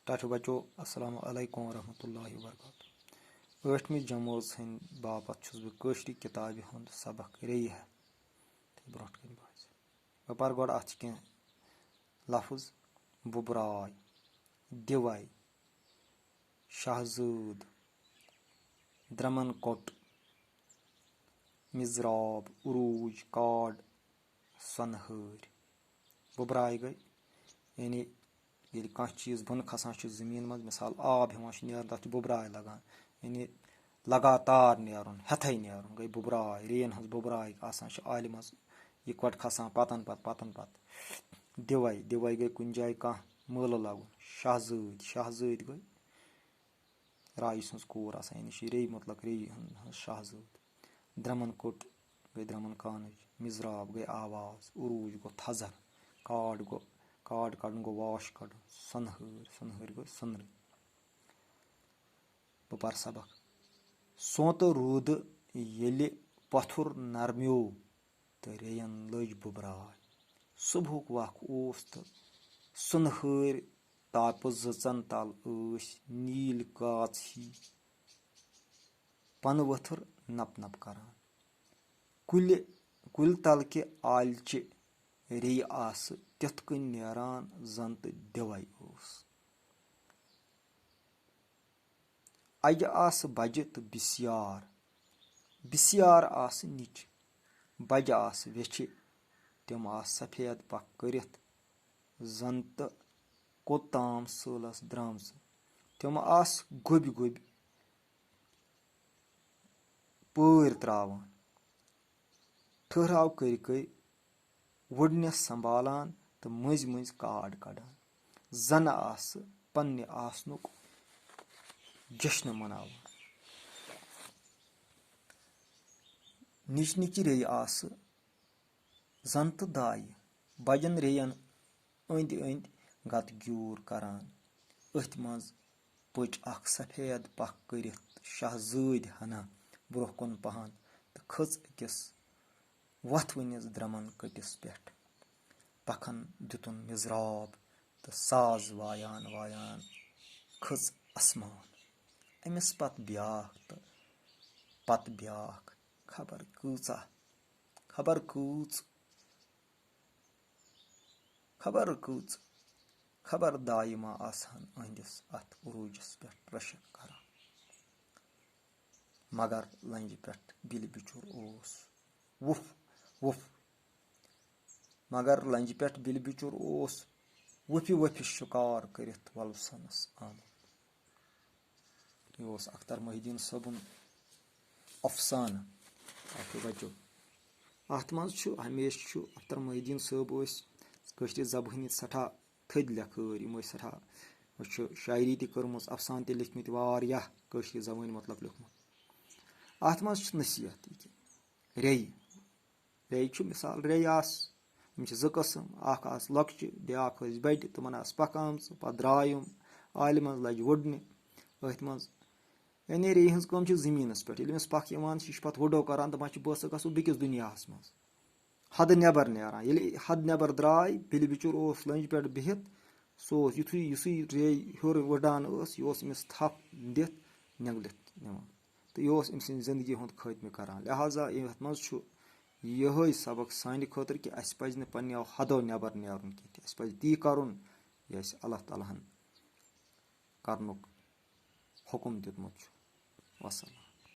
टाठो बचो अस्सलाम वालेकुम वरहमतुल्लाहि वबरकातुहू 8वीं जमात हंद बापत छुस बह कशरी किताबि हुंद सबक रेय है ब्रोट कन बस बह पर गोड़ अत कह लफ्ज बुबराय दिवै शहजूद द्रमन कोट मिजराब उरूज काड सनहर बुबराय गई यानी ये कह चीज़ बन खसान जमीन मज मिसाल आब हेवान नेरन तथ बुबराय लगान यानी लगातार नेरुन हेथे नेरुन गई बुबराय रेन हज बुबराय आसान आलि मज इकवट खसान पतन पत दिवै गई कुन जाय कह मल लगुन शहजूद गई राय सज कोर आसान यानी रे मतलब रे शहजूद द्रमन कोट गई द्रमन कानज मिजराब गई आवाज उरूज गो थजर काड कड़न गो वाश कड़न सनहर गो सनर बह पर सबक सोत रूद येलि पथुर नरम्यो तो रेयन लज बुबराय सुबहुक वक ओस तो सुनहर ताप जचन तल नील काच ही पन वथुर नप करान कुल तल के आलचि रे आस तिथ कन नेरान जन तो दिवै ओस अज आस बज तो बिस्यार आस निच बज आस वेछ तम आस सफेद पख करित जन तो कोताम सलस द्रामज तम आस गोबि पौर त्रावान ठहराव कर वुडनस संभालान तो मज काड कड़ान जन आस पन्ने आसनुक जश्न मनावान निच रे आस जन तो दाय बजन रेयन अंद गत ग्यूर करान अथ मज पच अख सफेद पख करित शहजूद हना ब्रोह कुन पहन तो खच अकिस वथवनिस द्रमन कटिस पे पखन दितुन मिजराब तो साज वायान खच असमान अमिस पत ब्याख खबर कूच खबर दाय मा आसान अहंदिस अथ उरूजस पे रशक करान मगर लंज पे बिल बिचुर ओस मगर लंज पे बिल बिचुर ओस वफि शिकार करित वलसनस आमुत यह अख्तर मोहिद्दीन सबन अफसान बचो अत मज हमेश अख्तर मोहिद्दीन सब कशर जबानी सठा थद लेखर सठा शायरी तर्म अफसान त लिखमत वारियाह कशर जबान मतलब लिखमुत अत मज नसीहत रे मिसाल रे आस जो कस्म अख आस लक्चि ब्याख बड़ तमन आस पख आम पे द्रायम आलि मज लज वुडने अथ मज यानी रे हज कम जमीनस पे अमिस पख यह पे वुडो करान दपान बस गो बेकिस दुनियास मज हद नबर नेरान हद नबर द्राय बिल बिचुर लंज पे बिहित सो युसुई रे हर वुडान यह अमिस थप दिथ निगलित निवान तो यह अम सद जिंदगी हूँ खात्मे करान लिहाजा यथ मज यह सबक सानि खतर कि अस पज न पन्नो हदो नबर नेरुन कह अस पज ती करन यह अल्लाह ताला हन करनुक हुकुम दितमुत वसलाम।